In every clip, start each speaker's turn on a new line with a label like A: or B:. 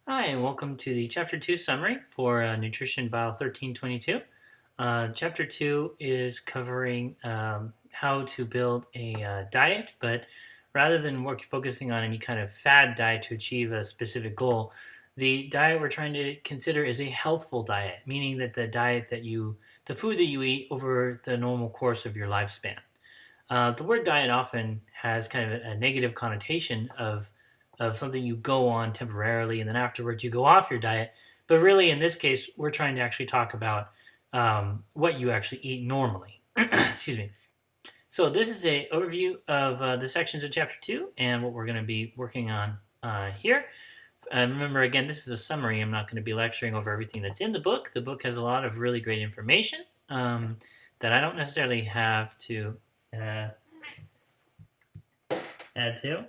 A: Hi, and welcome to the Chapter 2 summary for Nutrition BIOL1322. Chapter 2 is covering how to build a diet, but rather than focusing on any kind of fad diet to achieve a specific goal, the diet we're trying to consider is a healthful diet, meaning that the food that you eat over the normal course of your lifespan. The word diet often has kind of a negative connotation of something you go on temporarily and then afterwards you go off your diet. But really, in this case, we're trying to actually talk about what you actually eat normally. Excuse me. So this is a overview of the sections of chapter 2 and what we're going to be working on here. Remember, again, this is a summary. I'm not going to be lecturing over everything that's in the book. The book has a lot of really great information that I don't necessarily have to uh, add to.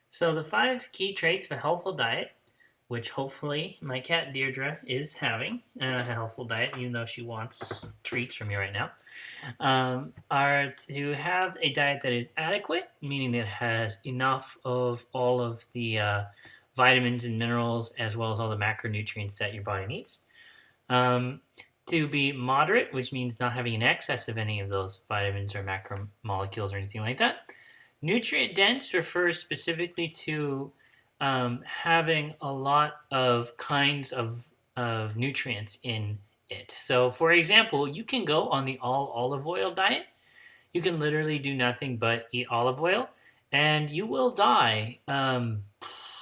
A: So the 5 key traits of a healthful diet, which hopefully my cat Deirdre is having a healthful diet, even though she wants treats from me right now, are to have a diet that is adequate, meaning that it has enough of all of the vitamins and minerals as well as all the macronutrients that your body needs. To be moderate, which means not having an excess of any of those vitamins or macromolecules or anything like that. Nutrient dense refers specifically to having a lot of kinds of nutrients in it. So, for example, you can go on the all olive oil diet. You can literally do nothing but eat olive oil, and you will die.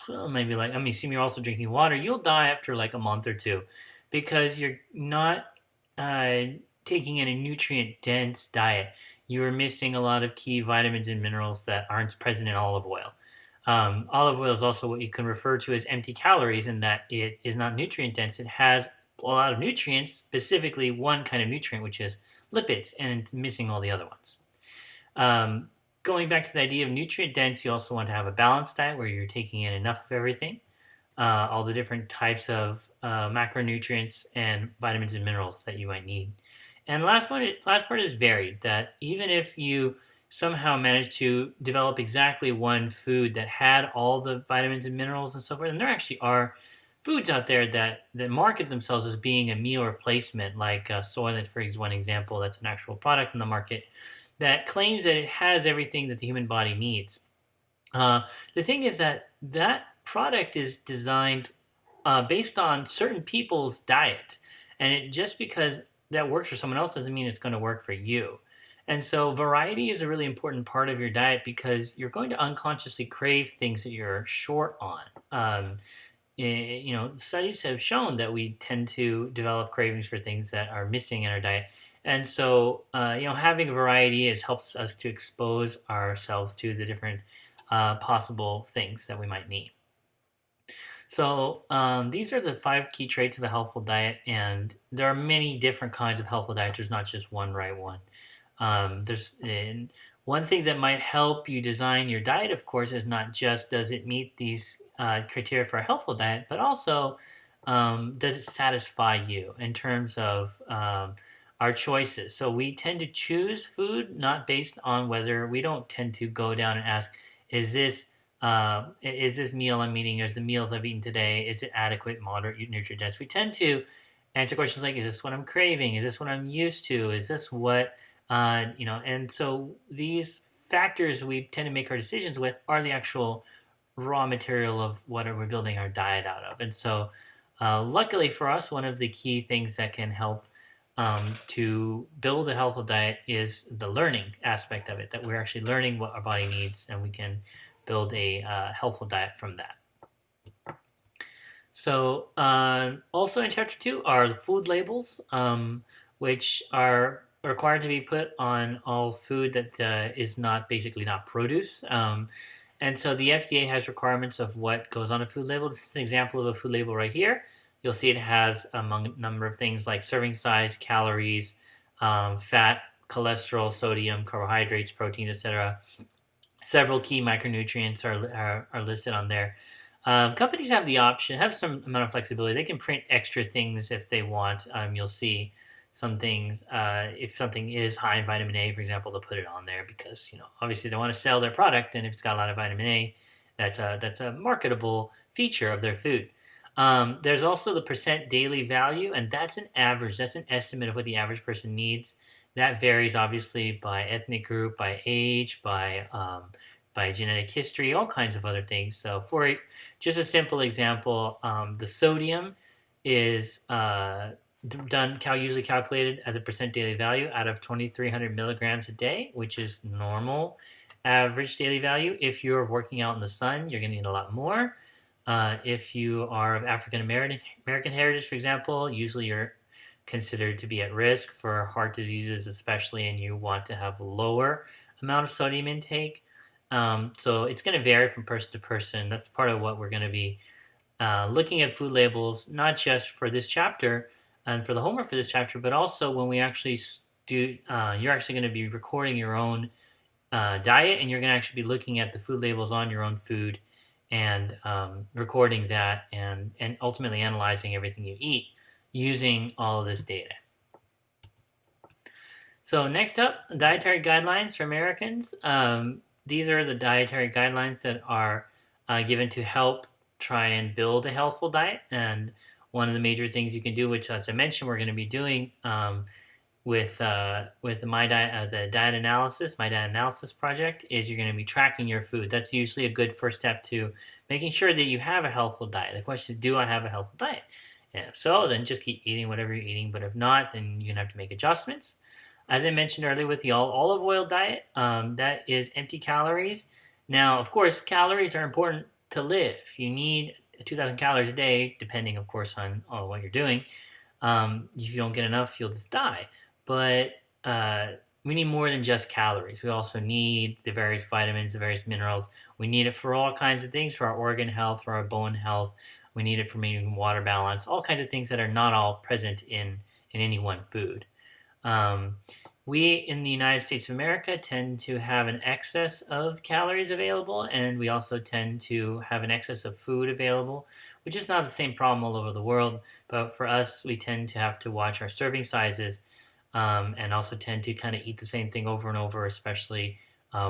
A: Maybe like, assume you're also drinking water. You'll die after like a month or two because you're not uh, taking in a nutrient dense diet. You are missing a lot of key vitamins and minerals that aren't present in olive oil. Olive oil is also what you can refer to as empty calories in that it is not nutrient dense. It has a lot of nutrients, specifically one kind of nutrient, which is lipids, and it's missing all the other ones. Um, Going back to the idea of nutrient dense, you also want to have a balanced diet where you're taking in enough of everything, all the different types of macronutrients and vitamins and minerals that you might need. And last part is varied. That even if you somehow manage to develop exactly one food that had all the vitamins and minerals and so forth, and there actually are foods out there that market themselves as being a meal replacement, like Soylent, for one example, that's an actual product in the market that claims that it has everything that the human body needs. The thing is that product is designed based on certain people's diet, and just because that works for someone else doesn't mean it's going to work for you. And so, variety is a really important part of your diet because you're going to unconsciously crave things that you're short on. Studies have shown that we tend to develop cravings for things that are missing in our diet. And so, having a variety helps us to expose ourselves to the different possible things that we might need. So, these are the 5 key traits of a healthful diet, and there are many different kinds of healthful diets. There's not just one right one. There's one thing that might help you design your diet, of course, is not just does it meet these criteria for a healthful diet, but also does it satisfy you in terms of our choices. So we tend to choose food not based on whether we don't tend to go down and ask, is this meal I'm eating, or is the meals I've eaten today, is it adequate, moderate, nutrient dense? We tend to answer questions like, is this what I'm craving? Is this what I'm used to? Is this what and so these factors we tend to make our decisions with are the actual raw material of what we're building our diet out of. And so, luckily for us, one of the key things that can help to build a healthful diet is the learning aspect of it, that we're actually learning what our body needs and we can build a healthful diet from that. So, also in chapter 2 are the food labels, which are required to be put on all food that is not produce. And so the FDA has requirements of what goes on a food label. This is an example of a food label right here. You'll see it has among a number of things like serving size, calories, fat, cholesterol, sodium, carbohydrates, protein, etc. Several key micronutrients are listed on there. Companies have some amount of flexibility. They can print extra things if they want. You'll see some things, if something is high in vitamin A, for example, they'll put it on there because obviously they want to sell their product, and if it's got a lot of vitamin A, that's a marketable feature of their food. There's also the percent daily value, and that's an average. That's an estimate of what the average person needs. That varies obviously by ethnic group, by age, by genetic history, all kinds of other things. So, for just a simple example, the sodium is usually calculated as a percent daily value out of 2,300 milligrams a day, which is normal average daily value. If you're working out in the sun, you're going to need a lot more. If you are of African American heritage, for example, usually you're considered to be at risk for heart diseases, especially, and you want to have lower amount of sodium intake. So it's going to vary from person to person. That's part of what we're going to be looking at food labels, not just for this chapter and for the homework for this chapter, but also when we actually do. You're actually going to be recording your own diet, and you're going to actually be looking at the food labels on your own food and recording that and ultimately analyzing everything you eat using all of this data. So next up, dietary guidelines for Americans. These are the dietary guidelines that are given to help try and build a healthful diet. And one of the major things you can do, which as I mentioned, we're going to be doing with my diet, the diet analysis, my diet analysis project, is you're going to be tracking your food. That's usually a good first step to making sure that you have a healthful diet. The question is, do I have a healthful diet? And if so, then just keep eating whatever you're eating. But if not, then you're going to have to make adjustments. As I mentioned earlier with the olive oil diet, that is empty calories. Now, of course, calories are important to live. You need 2,000 calories a day, depending, of course, on what you're doing. If you don't get enough, you'll just die. But we need more than just calories. We also need the various vitamins, the various minerals. We need it for all kinds of things, for our organ health, for our bone health. We need it for maintaining water balance, all kinds of things that are not all present in any one food. We in the United States of America tend to have an excess of calories available, and we also tend to have an excess of food available, which is not the same problem all over the world. But for us, we tend to have to watch our serving sizes, and also tend to kind of eat the same thing over and over, especially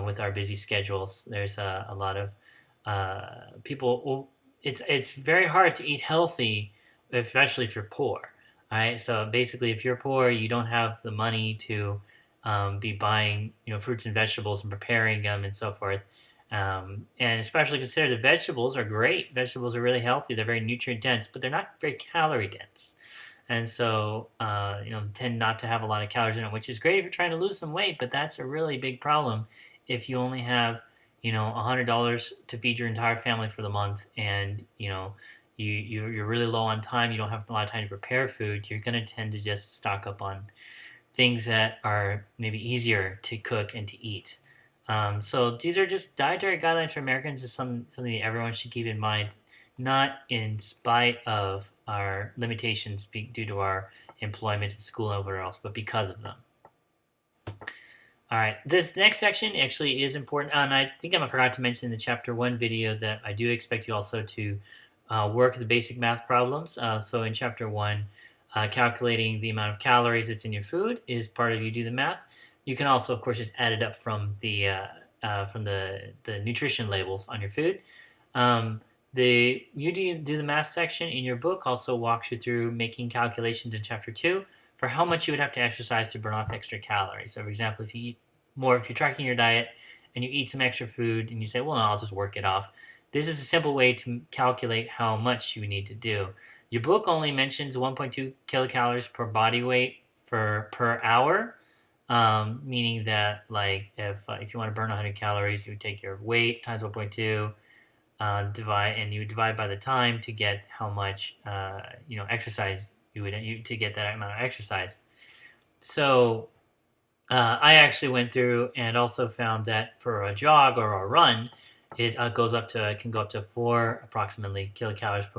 A: with our busy schedules. There's a lot of people. It's very hard to eat healthy, especially if you're poor. All right, so basically, if you're poor, you don't have the money to be buying, fruits and vegetables and preparing them and so forth. And especially consider the vegetables are great. Vegetables are really healthy. They're very nutrient dense, but they're not very calorie dense. And so, tend not to have a lot of calories in it, which is great if you're trying to lose some weight. But that's a really big problem if you only have, $100 to feed your entire family for the month, and you're really low on time, you don't have a lot of time to prepare food, you're going to tend to just stock up on things that are maybe easier to cook and to eat. So these are just dietary guidelines for Americans. Is something that everyone should keep in mind, not in spite of our limitations due to our employment at school and everywhere else, but because of them. All right, this next section actually is important, and I think I forgot to mention in the Chapter 1 video that I do expect you also to work the basic math problems. So in Chapter 1, calculating the amount of calories that's in your food is part of you do the math. You can also, of course, just add it up from the nutrition labels on your food. You do the math section in your book also walks you through making calculations in Chapter 2 for how much you would have to exercise to burn off extra calories. So, for example, if you're tracking your diet and you eat some extra food and you say, well, no, I'll just work it off. This is a simple way to calculate how much you need to do. Your book only mentions 1.2 kilocalories per body weight per hour, meaning that if you want to burn 100 calories, you would take your weight times 1.2, you would divide by the time to get how much exercise you would to get that amount of exercise. So I actually went through and also found that for a jog or a run, it can go up to 4 approximately kilocalories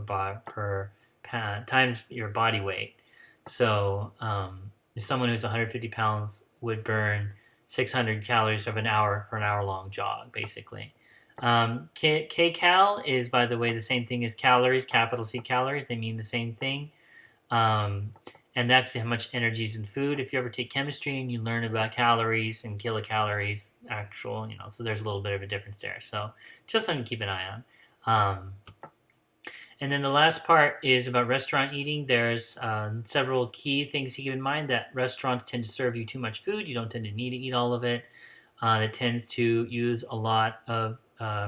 A: per times your body weight. So someone who's 150 pounds would burn 600 calories for an hour long jog, basically. Kcal is, by the way, the same thing as calories, capital C calories. They mean the same thing. and that's how much energy is in food. If you ever take chemistry and you learn about calories and kilocalories, actual, so there's a little bit of a difference there. So just something to keep an eye on. And then the last part is about restaurant eating. There's several key things to keep in mind that restaurants tend to serve you too much food. You don't tend to need to eat all of it. It tends to use a lot of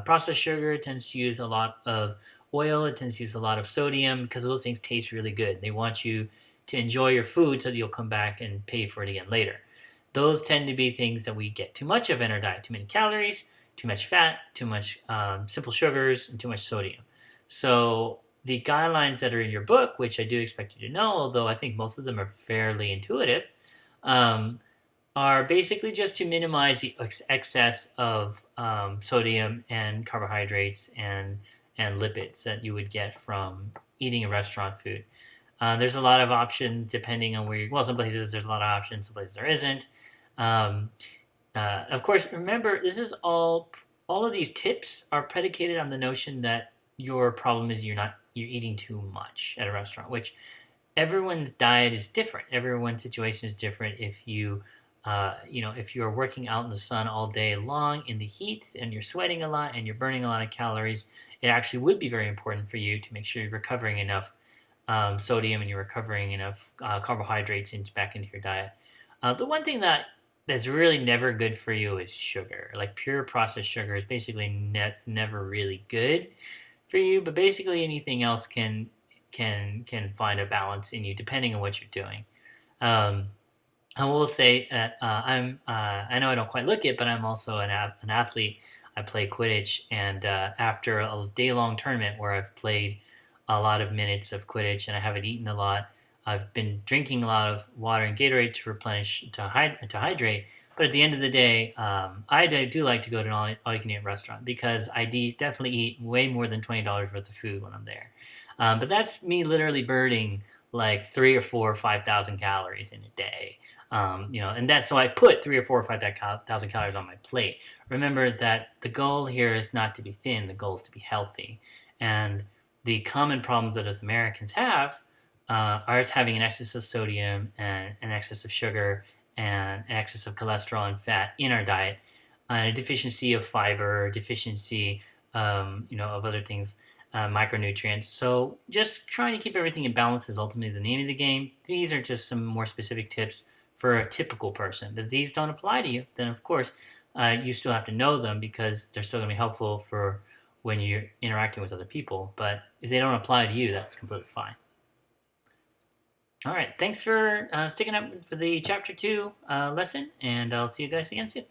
A: processed sugar. It tends to use a lot of oil. It tends to use a lot of sodium because those things taste really good. They want you to enjoy your food so that you'll come back and pay for it again later. Those tend to be things that we get too much of in our diet. Too many calories, too much fat, too much simple sugars, and too much sodium. So the guidelines that are in your book, which I do expect you to know, although I think most of them are fairly intuitive, are basically just to minimize the excess of sodium and carbohydrates and lipids that you would get from eating a restaurant food. There's a lot of options depending on where you. Well, some places there's a lot of options, some places there isn't. Of course, remember this is all of these tips are predicated on the notion that your problem is you're eating too much at a restaurant, which everyone's diet is different. Everyone's situation is different. If if you're working out in the sun all day long in the heat and you're sweating a lot and you're burning a lot of calories, it actually would be very important for you to make sure you're recovering enough sodium and you're recovering enough carbohydrates back into your diet. The one thing that's really never good for you is sugar. Like pure processed sugar is basically that's never really good for you. But basically anything else can find a balance in you depending on what you're doing. I will say that I know I don't quite look it, but I'm also an athlete. I play Quidditch, and after a day-long tournament where I've played a lot of minutes of Quidditch and I haven't eaten a lot, I've been drinking a lot of water and Gatorade to replenish, to hydrate. But at the end of the day, I do like to go to an all-you-can-eat restaurant because I definitely eat way more than $20 worth of food when I'm there. But that's me literally burning like 3 or 4 or 5,000 calories in a day. And that's so I put 3 or 4 or 5,000 calories on my plate. Remember that the goal here is not to be thin; the goal is to be healthy. And the common problems that us Americans have are us having an excess of sodium and an excess of sugar and an excess of cholesterol and fat in our diet, and a deficiency of fiber, deficiency, of other things. Micronutrients. So just trying to keep everything in balance is ultimately the name of the game. These are just some more specific tips for a typical person. If these don't apply to you, then of course you still have to know them because they're still going to be helpful for when you're interacting with other people. But if they don't apply to you, that's completely fine. All right. Thanks for sticking up for the Chapter 2 lesson, and I'll see you guys again soon.